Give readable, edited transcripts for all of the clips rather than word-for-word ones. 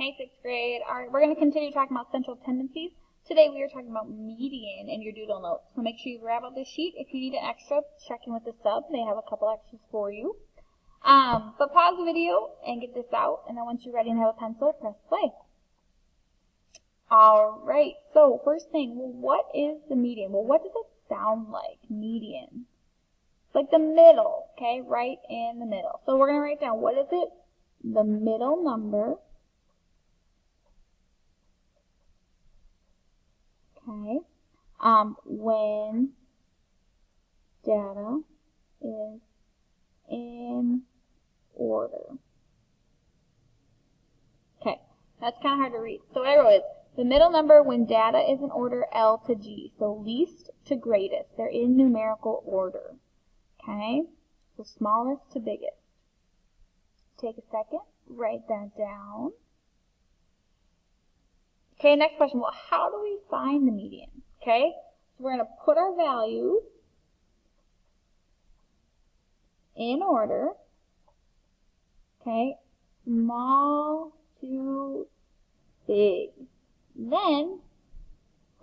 Hey, 6th grade. All right, we're going to continue talking about central tendencies. Today we are talking about median in your doodle notes. So make sure you grab out this sheet. If you need an extra, check in with the sub. They have a couple extras for you. But pause the video and get this out. And then once you're ready and have a pencil, press play. All right, so first thing, well, what is the median? Well, what does it sound like, median? It's like the middle, okay, right in the middle. So we're going to write down, what is it? The middle number. Okay, when data is in order. Okay, that's kind of hard to read. So what I wrote is the middle number when data is in order L to G. So least to greatest. They're in numerical order. Okay, so smallest to biggest. Take a second, write that down. Okay, next question. Well, how do we find the median? Okay, so we're going to put our values in order. Okay, small to big. Then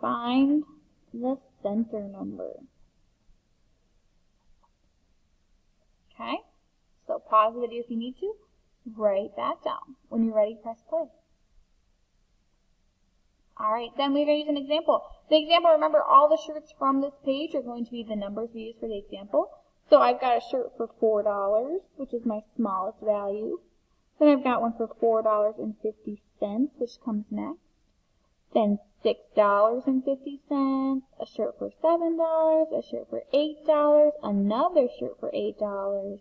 find the center number. Okay, so pause the video if you need to. Write that down. When you're ready, press play. Alright, then we're going to use an example. The example, remember, all the shirts from this page are going to be the numbers we use for the example. So I've got a shirt for $4, which is my smallest value. Then I've got one for $4.50, which comes next. Then $6.50, a shirt for $7, a shirt for $8, another shirt for $8,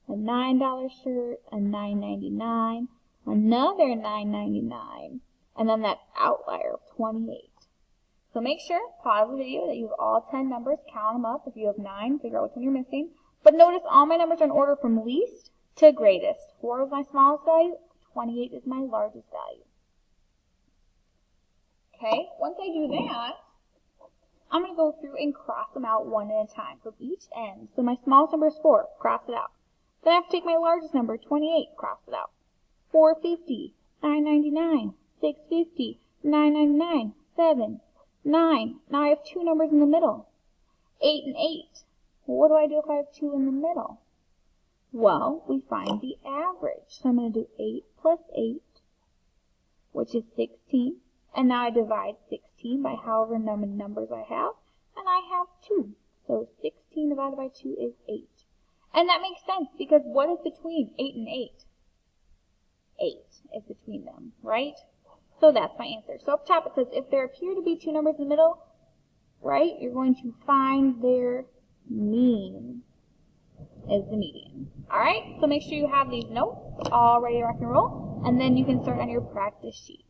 a $9 shirt, a $9.99, another $9.99, and then that outlier of 28. So make sure, pause the video, that you have all 10 numbers, count them up. If you have 9, figure out which one you're missing. But notice all my numbers are in order from least to greatest. 4 is my smallest value, 28 is my largest value. Okay, once I do that, I'm going to go through and cross them out one at a time from each end. So my smallest number is 4, cross it out. Then I have to take my largest number, 28, cross it out. 450, 999, 650, 999, 7, 9. Now I have 2 numbers in the middle. 8 and 8. Well, what do I do if I have 2 in the middle? Well, we find the average. So I'm going to do 8 plus 8, which is 16. And now I divide 16 by however many numbers I have, and I have 2. So 16 divided by 2 is 8. And that makes sense, because what is between 8 and 8? 8 is between them, right? So that's my answer. So up top it says, if there appear to be 2 numbers in the middle, right, you're going to find their mean is the median. Alright, so make sure you have these notes all ready to rock and roll, and then you can start on your practice sheet.